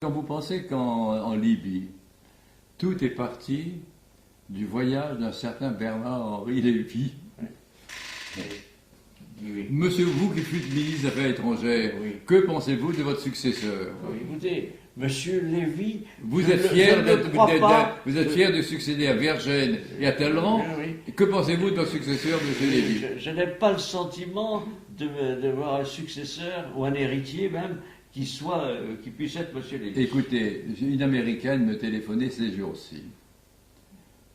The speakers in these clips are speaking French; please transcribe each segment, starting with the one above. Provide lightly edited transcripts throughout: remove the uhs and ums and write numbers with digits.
Quand vous pensez qu'en Libye, tout est parti du voyage d'un certain Bernard-Henri Lévy. Oui. Monsieur, vous qui fûtes ministre des Affaires étrangères, Oui. que pensez-vous de votre successeur? Écoutez, Monsieur Lévy, Vous je êtes ne- fier je ne crois pas- vous êtes fier de succéder à Vergène et à Talleyrand. Oui. Que pensez-vous de votre successeur, Monsieur Lévy? Je n'ai pas le sentiment de voir un successeur ou un héritier même qui puisse être Monsieur Lévy. Écoutez, une Américaine me téléphonait ces jours-ci,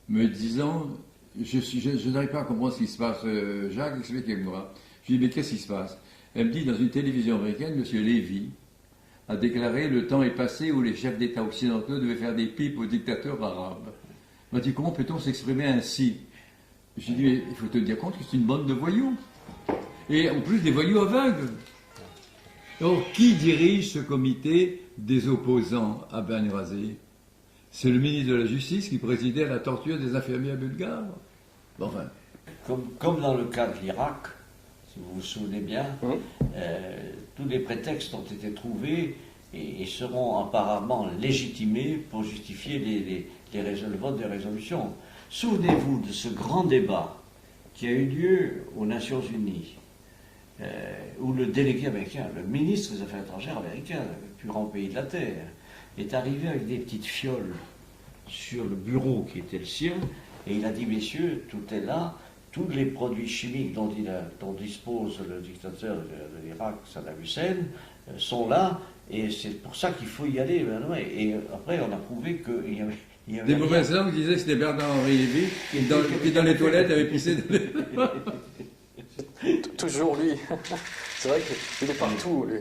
me disant, je n'arrive pas à comprendre ce qui se passe, Jacques, expliquez-moi. Je lui dis, mais qu'est-ce qui se passe? Elle me dit, dans une télévision américaine, M. Lévy a déclaré, le temps est passé où les chefs d'État occidentaux devaient faire des pipes aux dictateurs arabes. Elle m'a dit, comment peut-on s'exprimer ainsi? Je lui dis, mais il faut te dire compte que c'est une bande de voyous. Et en plus, des voyous aveugles. Alors, qui dirige ce comité des opposants à Benghazi? C'est le ministre de la Justice qui présidait à la torture des infirmières bulgares. Bon, enfin. Comme dans le cas de l'Irak, si vous vous souvenez bien, tous les prétextes ont été trouvés et seront apparemment légitimés pour justifier le vote des résolutions. Souvenez-vous de ce grand débat qui a eu lieu aux Nations Unies, où le délégué américain, le ministre des Affaires étrangères américain, le plus grand pays de la Terre, est arrivé avec des petites fioles sur le bureau qui était le sien, et il a dit, messieurs, tout est là, tous les produits chimiques dont dispose le dictateur de l'Irak, Saddam Hussein, sont là, et c'est pour ça qu'il faut y aller. Et après, on a prouvé qu'il y avait... Des mauvaises langues disaient que c'était Bernard-Henri Lévy qui, dans les toilettes, avait pissé. Toujours lui. C'est vrai qu'il est partout, lui.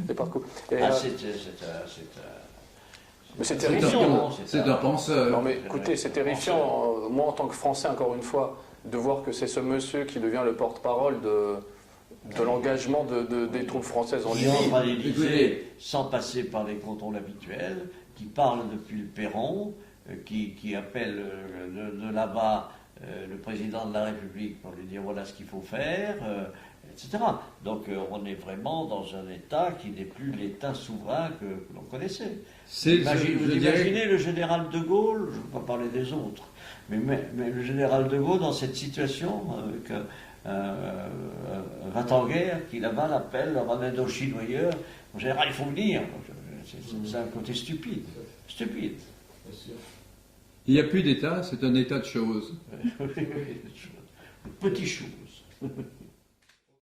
Il est partout. Et, mais c'est terrifiant. C'est un penseur. Non mais écoutez, c'est terrifiant. Moi, en tant que Français, encore une fois, de voir que c'est ce monsieur qui devient le porte-parole de l'engagement des troupes françaises en Libye. Qui entre à l'Élysée sans passer par les cantons habituels, qui parle depuis le perron, qui appelle de là-bas le président de la République pour lui dire voilà ce qu'il faut faire, etc. Donc on est vraiment dans un État qui n'est plus l'État souverain que l'on connaissait. Vous imaginez le général de Gaulle, je ne veux pas parler des autres, mais le général de Gaulle dans cette situation, avec va en guerre, qui là-bas l'appelle, le ramène au chinois, en général il faut venir. C'est un côté stupide. Stupide. Il n'y a plus d'État, c'est un état de choses. Petites choses.